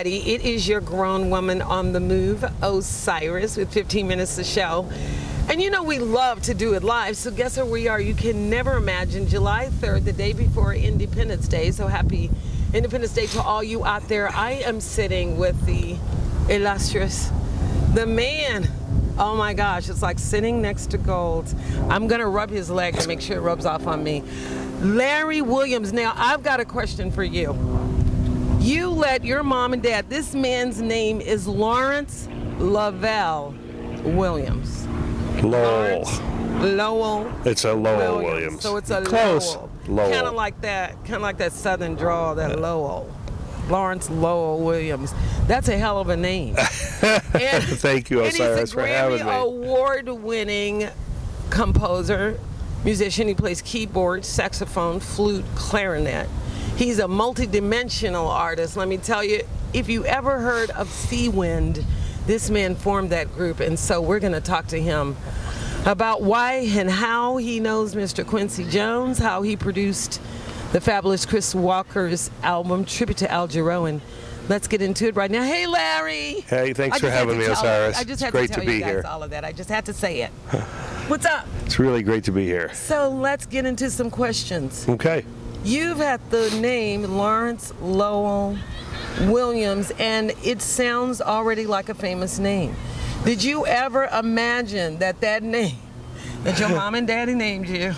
everybody. It is your grown woman on the move, Osiris, with 15 minutes to show. And you know we love to do it live, so guess where we are? You can never imagine. July 3rd, the day before Independence Day. So happy Independence Day to all you out there. I am sitting with the illustrious, the man. Oh my gosh, it's like sitting next to gold. I'm gonna rub his leg to make sure it rubs off on me. Larry Williams. Now, I've got a question for you. You let your mom and dad, this man's name is Lawrence Lowell Williams. Lowell. Lowell. It's a Lowell Williams. So it's a Close. Lowell. Kind of like that southern drawl, that Lowell. Lawrence Lowell Williams. That's a hell of a name. And, thank you, Osiris, for having me. He's a Grammy award-winning composer, musician. He plays keyboard, saxophone, flute, clarinet. He's a multi-dimensional artist. Let me tell you, if you ever heard of Seawind, this man formed that group, and so we're going to talk to him about why and how he knows Mr. Quincy Jones, how he produced the fabulous Chris Walker's album, Tribute to Al Jarreau, and let's get into it right now. Hey, Larry. Hey, thanks for having me, Osiris. I just had great to tell to be you guys here. all of that. I just had to say it. What's up? It's really great to be here. So let's get into some questions. Okay. You've had the name Lawrence Lowell Williams, and it sounds already like a famous name. Did you ever imagine that name, that your mom and daddy named you,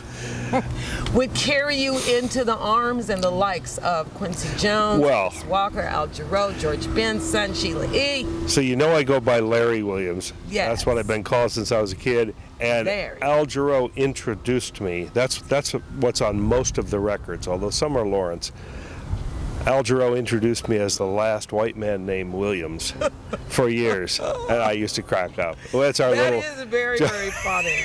would carry you into the arms and the likes of Quincy Jones, Chris Walker, Al Jarreau, George Benson, Sheila E.? So you know I go by Larry Williams. Yes. That's what I've been called since I was a kid. And Larry. Al Jarreau introduced me. That's what's on most of the records, although some are Lawrence. Al Jarreau introduced me as the last white man named Williams for years, and I used to crack up. Well, that's our That little. is very, very funny.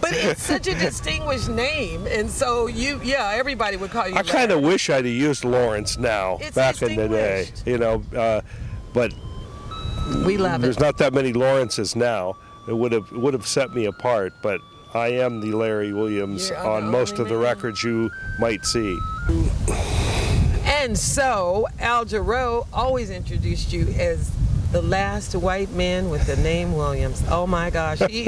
But it's such a distinguished name, and so everybody would call you I Larry. kind of wish I'd have used Lawrence now, It's back in the day, but we love there's it. not that many Lawrences now. It would have set me apart, but I am the Larry Williams You're on the most only of the man. records you might see. And so Al Jarreau always introduced you as the last white man with the name Williams. Oh my gosh, he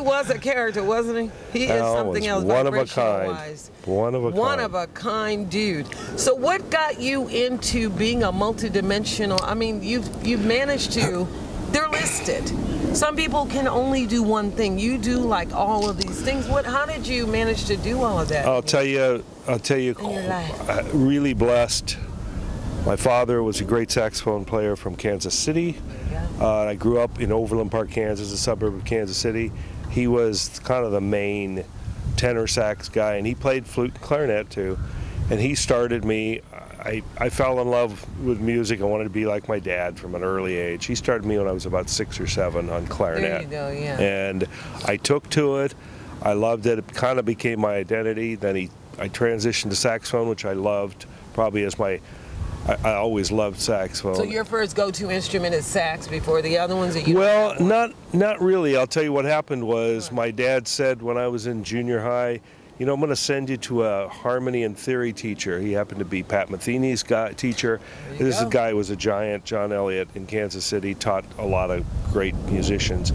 was a character, wasn't he? He is Al something was else. one of a kind. Wise. One of a One kind. of a kind dude. So what got you into being a multidimensional? I mean, you've managed to. They're listed. Some people can only do one thing. You do like all of these things. How did you manage to do all of that? I'll tell you, In your life. really blessed. My father was a great saxophone player from Kansas City. I grew up in Overland Park, Kansas, a suburb of Kansas City. He was kind of the main tenor sax guy, and he played flute and clarinet too. And he started me. I fell in love with music. I wanted to be like my dad from an early age. He started me when I was about 6 or 7 on clarinet. There you go, yeah. And I took to it. I loved it. It kind of became my identity. Then I transitioned to saxophone, which I loved probably as my. I always loved saxophone. So your first go-to instrument is sax before the other ones that you? Well, not really. I'll tell you what happened was my dad said when I was in junior high, I'm going to send you to a harmony and theory teacher. He happened to be Pat Metheny's teacher. This guy was a giant, John Elliot in Kansas City, taught a lot of great musicians.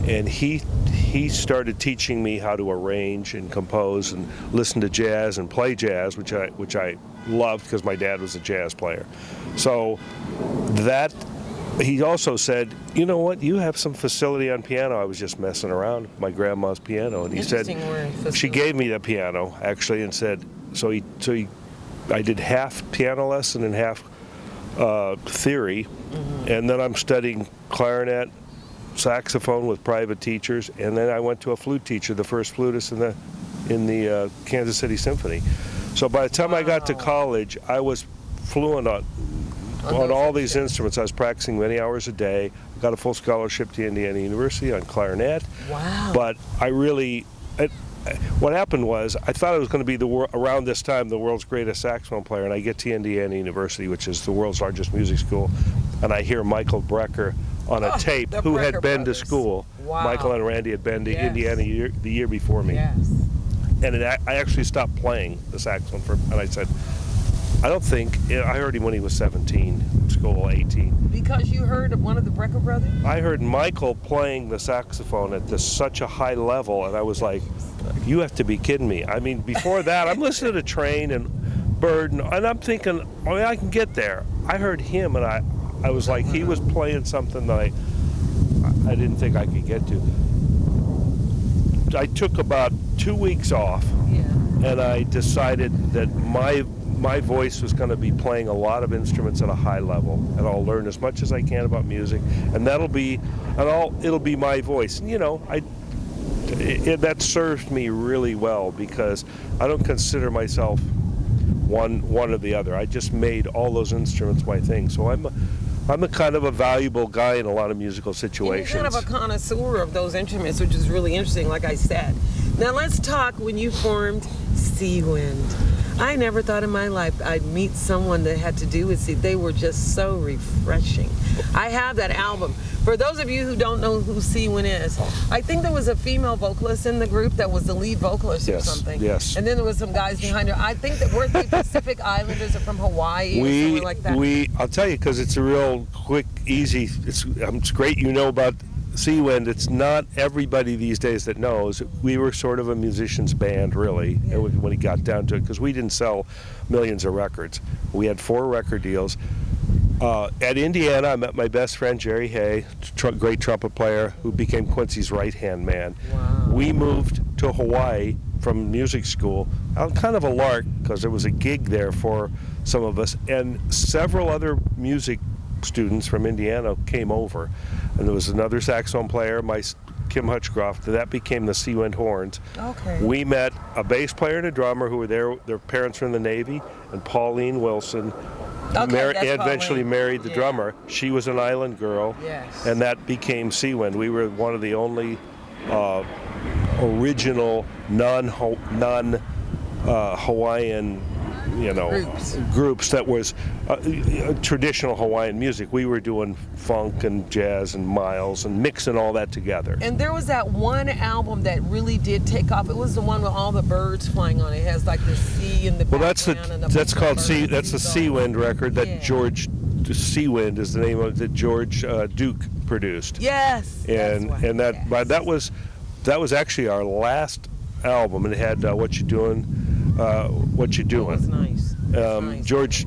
And he started teaching me how to arrange and compose and listen to jazz and play jazz, which I loved because my dad was a jazz player. So he also said, you know what, you have some facility on piano. I was just messing around with my grandma's piano, and he said, she gave me the piano actually, and said, I did half piano lesson and half theory, and then I'm studying clarinet, saxophone with private teachers, and then I went to a flute teacher, the first flutist in the Kansas City Symphony. So by the time I got to college, I was fluent on all these instruments. I was practicing many hours a day. Got a full scholarship to Indiana University on clarinet. Wow. But what happened was I thought I was going to be around this time the world's greatest saxophone player, and I get to Indiana University, which is the world's largest music school, and I hear Michael Brecker on a tape, who had been to school. Wow. Michael and Randy had been to Indiana the year before me. Yes. And I actually stopped playing the saxophone and I said, I don't think, I heard him when he was 17, school 18. Because you heard of one of the Brecker brothers? I heard Michael playing the saxophone at such a high level, and I was like, you have to be kidding me. I mean, before that, I'm listening to Train and Bird, and I'm thinking, oh, yeah, I can get there. I heard him, and I was like, he was playing something that I didn't think I could get to. I took about 2 weeks off, and I decided that my voice was going to be playing a lot of instruments at a high level, and I'll learn as much as I can about music, and it'll be my voice. And, you know, that served me really well, because I don't consider myself one or the other. I just made all those instruments my thing. So I'm a kind of a valuable guy in a lot of musical situations. And you're kind of a connoisseur of those instruments, which is really interesting, like I said. Now let's talk when you formed Seawind. I never thought in my life I'd meet someone that had to do with Sea. They were just so refreshing. I have that album. For those of you who don't know who Seawind is, I think there was a female vocalist in the group that was the lead vocalist or something. Yes. And then there was some guys behind her. I think that weren't they Pacific Islanders or from Hawaii or something like that. I'll tell you, because it's a real quick, easy. It's great you know about Seawind. It's not everybody these days that knows. We were sort of a musician's band, really, when it got down to it, because we didn't sell millions of records. We had 4 record deals. At Indiana, I met my best friend, Jerry Hay, great trumpet player, who became Quincy's right-hand man. Wow. We moved to Hawaii from music school, on kind of a lark, because there was a gig there for some of us, and several other music students from Indiana came over. And there was another saxophone player, Kim Hutchcroft, that became the Seawind Horns. Okay. We met a bass player and a drummer who were there. Their parents were in the Navy, and Pauline Wilson eventually married the drummer. She was an island girl, and that became Seawind. We were one of the only original non-Hawaiian groups that was traditional Hawaiian music. We were doing funk and jazz and miles and mixing all that together. And there was that one album that really did take off. It was the one with all the birds flying on it. It has like the sea in the background. That's the Seawind record that George Seawind is the name of that George Duke produced. Yes. And that was actually our last album, and it had What You Doing. What You Doing? That was nice. Nice. George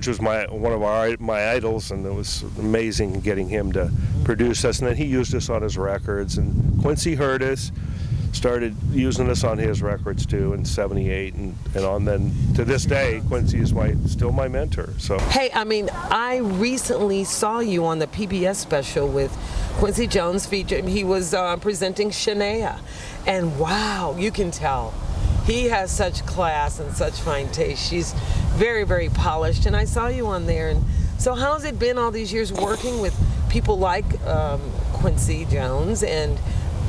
was one of my idols, and it was amazing getting him to produce us. And then he used us on his records, and Quincy heard us, started using us on his records too in '78 and on. Then to this day, Quincy is still my mentor. So hey, I mean, I recently saw you on the PBS special with Quincy Jones featured. He was presenting Shania, and wow, you can tell. He has such class and such fine taste. She's very, very polished, and I saw you on there. And so how's it been all these years working with people like Quincy Jones and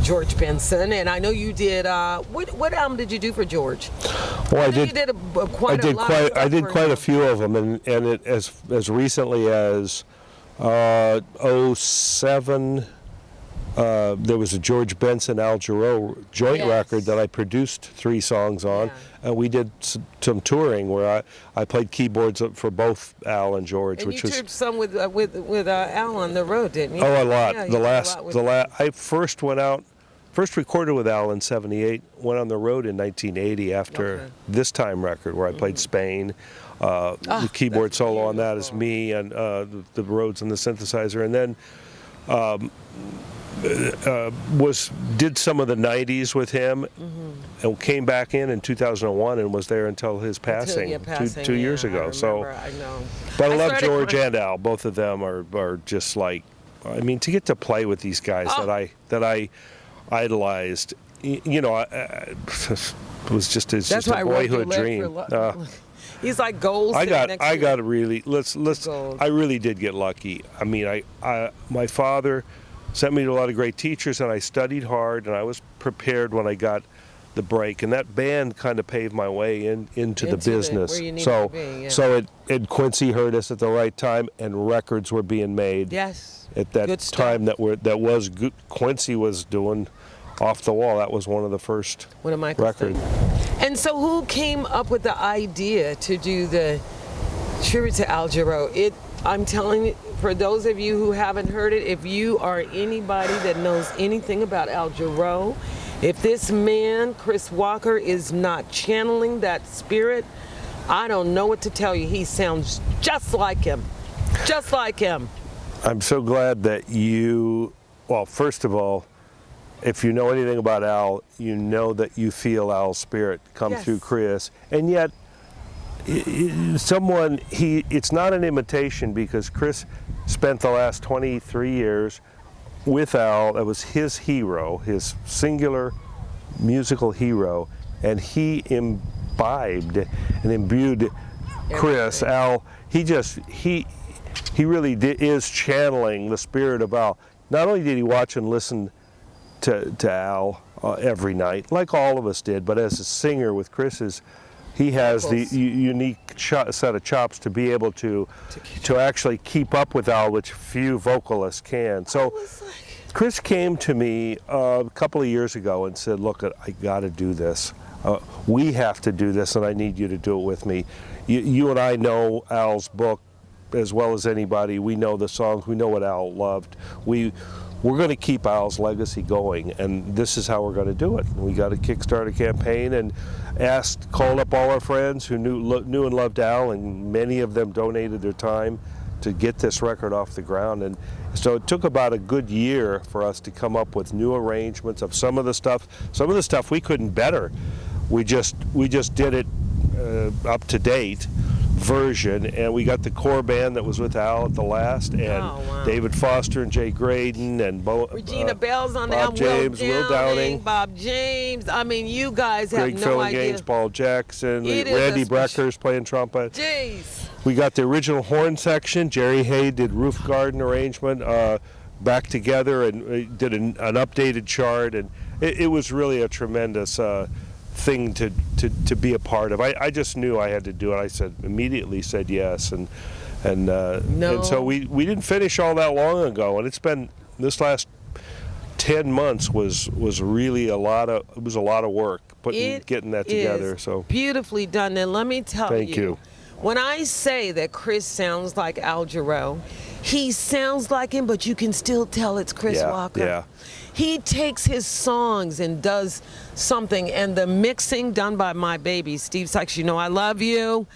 George Benson? And I know you did, what album did you do for George? Well, I did quite a few of them, and it as recently as 07. There was a George Benson, Al Jarreau joint record that I produced 3 songs on, and we did some touring where I played keyboards for both Al and George. And you toured some with Al on the road, didn't you? Oh, a lot. Yeah, I first recorded with Al in '78. Went on the road in 1980 after This Time record, where I played Spain. The keyboard solo on that is me, and the Rhodes and the synthesizer, and then. Did some of the 90s with him, and came back in 2001 and was there until his passing, two years ago. I know. But I love George and Al. Both of them are just like, I mean, to get to play with these guys that I idolized, it was just a boyhood dream. He's like gold. I really did get lucky. I mean, my father sent me to a lot of great teachers, and I studied hard, and I was prepared when I got the break. And that band kind of paved my way into the business. Where you to be, so Quincy heard us at the right time, and records were being made. Yes. At that time Quincy was doing Off the Wall. That was one of the first records. And so, who came up with the idea to do the Tribute to Al Jarreau. I'm telling you, for those of you who haven't heard it, if you are anybody that knows anything about Al Jarreau, if this man, Chris Walker, is not channeling that spirit, I don't know what to tell you. He sounds just like him. Just like him. I'm so glad that well, first of all, if you know anything about Al, you know that you feel Al's spirit come through Chris. And yet, it's not an imitation, because Chris spent the last 23 years with Al. That was his hero, his singular musical hero, and he imbibed and imbued Chris. Al, he really is channeling the spirit of Al. Not only did he watch and listen to Al every night, like all of us did, but as a singer with Chris's, he has the unique set of chops to be able to actually keep up with Al, which few vocalists can. So Chris came to me a couple of years ago and said, look, I got to do this. We have to do this, and I need you to do it with me. You and I know Al's book as well as anybody. We know the songs. We know what Al loved. We're going to keep Al's legacy going, and this is how we're going to do it. We got to kickstart a campaign and called up all our friends who knew and loved Al, and many of them donated their time to get this record off the ground. And so it took about a good year for us to come up with new arrangements of some of the stuff. Some of the stuff we couldn't better. We just did it up to date version, and we got the core band that was with Al at the last, and David Foster and Jay Graydon and Regina Bell's on Bob the James, Will Downing, Bob James. I mean, you guys Greg have no idea. Paul Jackson, Randy Brecker's playing trumpet. Jeez. We got the original horn section. Jerry Hay did roof garden arrangement back together, and did an updated chart, and it was really a tremendous thing to be a part of. I just knew I had to do it. I immediately said yes, and so we didn't finish all that long ago, and it's been this last 10 months was really a lot of work getting that together. So beautifully done. And let me tell you, thank you. When I say that Chris sounds like Al Jarreau, he sounds like him, but you can still tell it's Chris Walker. Yeah. He takes his songs and does something, and the mixing done by my baby, Steve Sykes, you know I love you.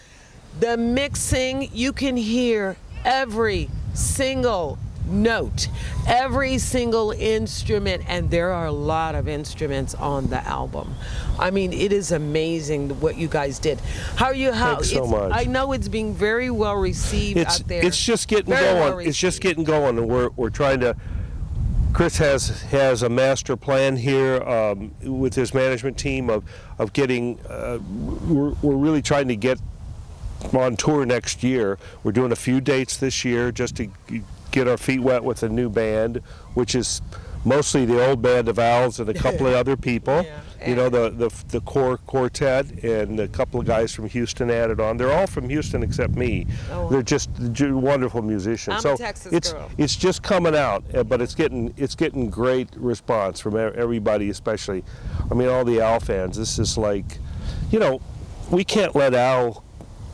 The mixing, you can hear every single note, every single instrument, and there are a lot of instruments on the album. I mean, it is amazing what you guys did. How are you? Thanks so much. I know it's being very well received out there. It's just getting going. It's just getting going, and we're trying to. Chris has a master plan here with his management team of getting. We're really trying to get on tour next year. We're doing a few dates this year just to get our feet wet with a new band, which is mostly the old band of Al's and a couple of other people. You know, the core quartet and a couple of guys from Houston added on. They're all from Houston except me. They're just wonderful musicians. I'm a Texas girl. It's just coming out, but it's getting great response from everybody, especially, I mean, all the Al fans. This is like, you know, we can't let Al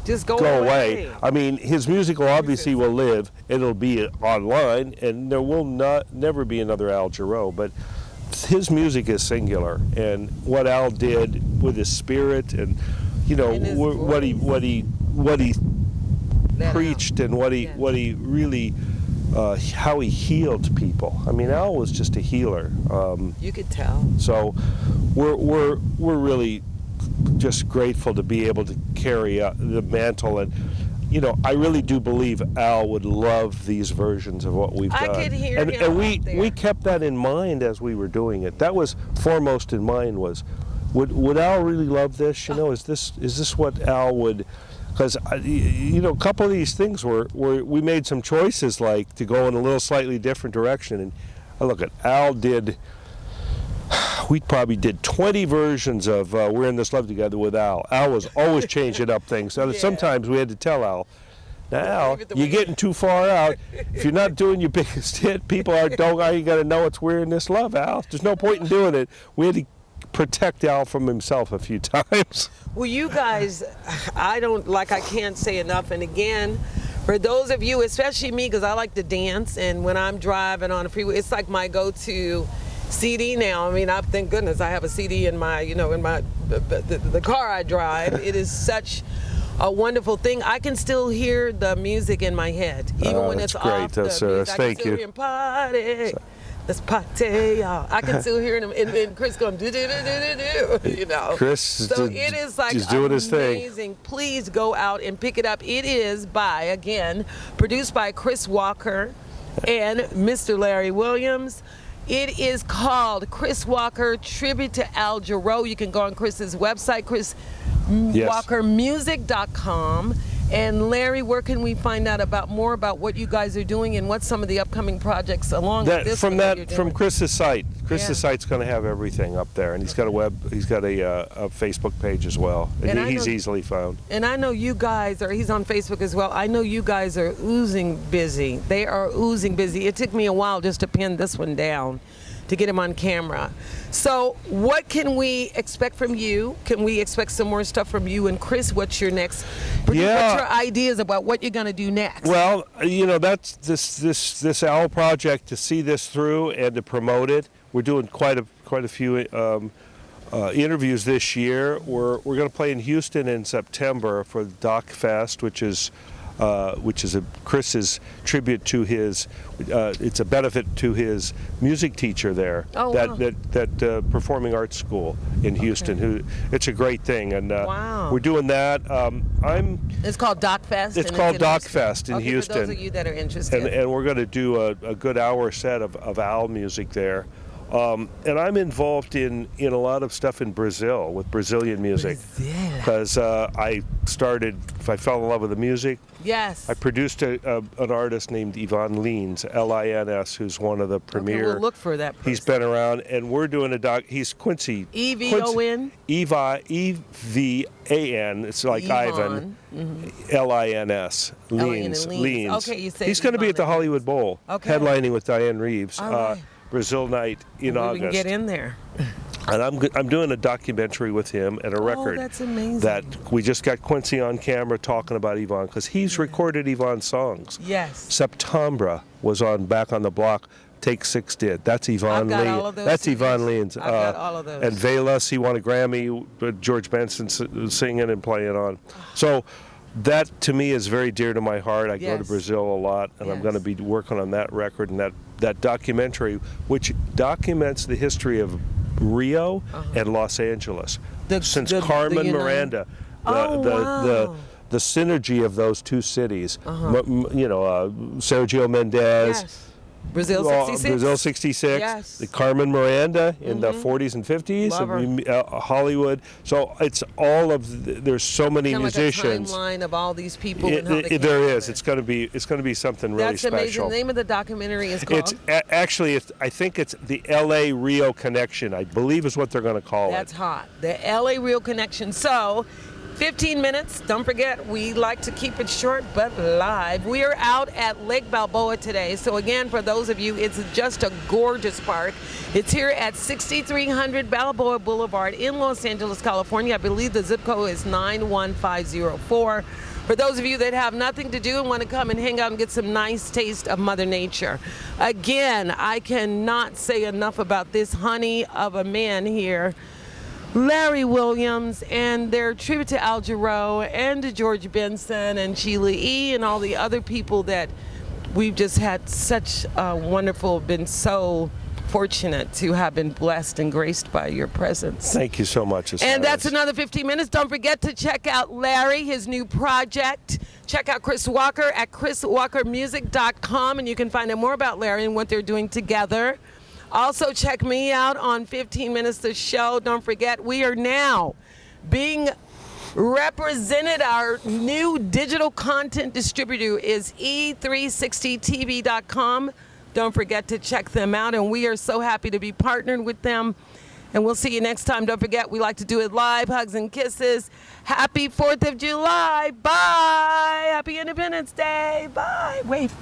just go away. I mean, his music obviously will live. It'll be online, and there will never be another Al Jarreau. But his music is singular, and what Al did with his spirit, and you know what he preached, and what he really how he healed people. I mean, Al was just a healer. You could tell. So we're really just grateful to be able to carry the mantle, and you know, I really do believe Al would love these versions of what we've done. I could hear him and we out kept that in mind as we were doing it. That was foremost in mind, was would Al really love this? You know, is this what Al would? Because you know, a couple of these things were we made some choices, like to go in a little slightly different direction, and look at Al did. We probably did 20 versions of We're in This Love Together with Al. Al was always changing up things. So sometimes we had to tell Al, now Al, you're getting too far out. If you're not doing your biggest hit, people aren't going to know it's We're in This Love, Al. There's no point in doing it. We had to protect Al from himself a few times. Well, you guys, I can't say enough. And again, for those of you, especially me, because I like to dance, and when I'm driving on the freeway, it's like my go-to CD now. I mean, thank goodness I have a CD in my, the car I drive. It is such a wonderful thing. I can still hear the music in my head, even when it's great. off the music. Thank you. I can still hear party. Let's party, y'all. I can still hear him, and Chris going do. Chris, so it is like he's doing his thing. Amazing. Please go out and pick it up. It is produced by Chris Walker and Mr. Larry Williams. It is called Chris Walker Tribute to Al Jarreau. You can go on Chris's website, chriswalkermusic.com. And Larry, where can we find out more about what you guys are doing and what some of the upcoming projects along with this from one from Chris's site. Chris's site's going to have everything up there, and he's got a Facebook page as well. And he's easily found. And I know you guys he's on Facebook as well. I know you guys are oozing busy. They are oozing busy. It took me a while just to pin this one down, to get him on camera. So what can we expect from you? Can we expect some more stuff from you? And Chris, what's your next? What's your ideas about what you're going to do next? Well, that's this Owl project, to see this through and to promote it. We're doing quite a few interviews this year. We're going to play in Houston in September for the Doc Fest, which is Chris's tribute to his. It's a benefit to his music teacher there. Oh, that performing arts school in Houston. It's a great thing, and we're doing that. It's called Doc Fest. It's called Doc Fest in Houston. For those of you that are interested. And we're going to do a good hour set of Owl music there. And I'm involved in a lot of stuff in Brazil with Brazilian music, because I fell in love with the music. Yes. I produced an artist named Ivan Lins, Lins, who's one of the premier. We'll look for that person. He's been around, and we're doing he's Quincy. E-V-O-N? E-V-A-N. It's like Ivan. L-I-N-S. Lins. Okay, you say he's going to be at the Hollywood Bowl, headlining with Diane Reeves. All right. Brazil night in August. We can get in there. And I'm doing a documentary with him and a record. That's amazing. That we just got Quincy on camera talking about Yvonne, because he's recorded Yvonne's songs. Yes. Septembra was on Back on the Block. Take Six did. That's Yvonne Lee. That's Yvonne Lins. I've got all of those. And Velas, he won a Grammy. George Benson singing and playing on. So that to me is very dear to my heart. I go to Brazil a lot, and I'm going to be working on that record and that documentary, which documents the history of Rio and Los Angeles since Carmen Miranda. The synergy of those two cities. Sergio Mendes. Yes. Brazil 66. Yes. The Carmen Miranda in the 40s and 50s. Hollywood. So it's all of there's so many musicians. Like a timeline of all these people. And how they there is. It's going to be something really special. That's amazing. The name of the documentary is called. I think it's the L.A. Rio Connection. I believe is what they're going to call it. That's hot. The L.A. Rio Connection. So. 15 minutes. Don't forget, we like to keep it short but live. We are out at Lake Balboa today. So again, for those of you, it's just a gorgeous park. It's here at 6300 Balboa Boulevard in Los Angeles, California. I believe the zip code is 91504. For those of you that have nothing to do and want to come and hang out and get some nice taste of Mother Nature. Again, I cannot say enough about this honey of a man here, Larry Williams, and their tribute to Al Jarreau and to George Benson and Sheila E. and all the other people that we've just had such been so fortunate to have been blessed and graced by your presence. Thank you so much. And that's another 15 minutes. Don't forget to check out Larry, his new project. Check out Chris Walker at chriswalkermusic.com, and you can find out more about Larry and what they're doing together. Also, check me out on 15 Minutes the Show. Don't forget, we are now being represented. Our new digital content distributor is e360tv.com. Don't forget to check them out, and we are so happy to be partnered with them. And we'll see you next time. Don't forget, we like to do it live. Hugs and kisses. Happy 4th of July. Bye. Happy Independence Day. Bye. Wave.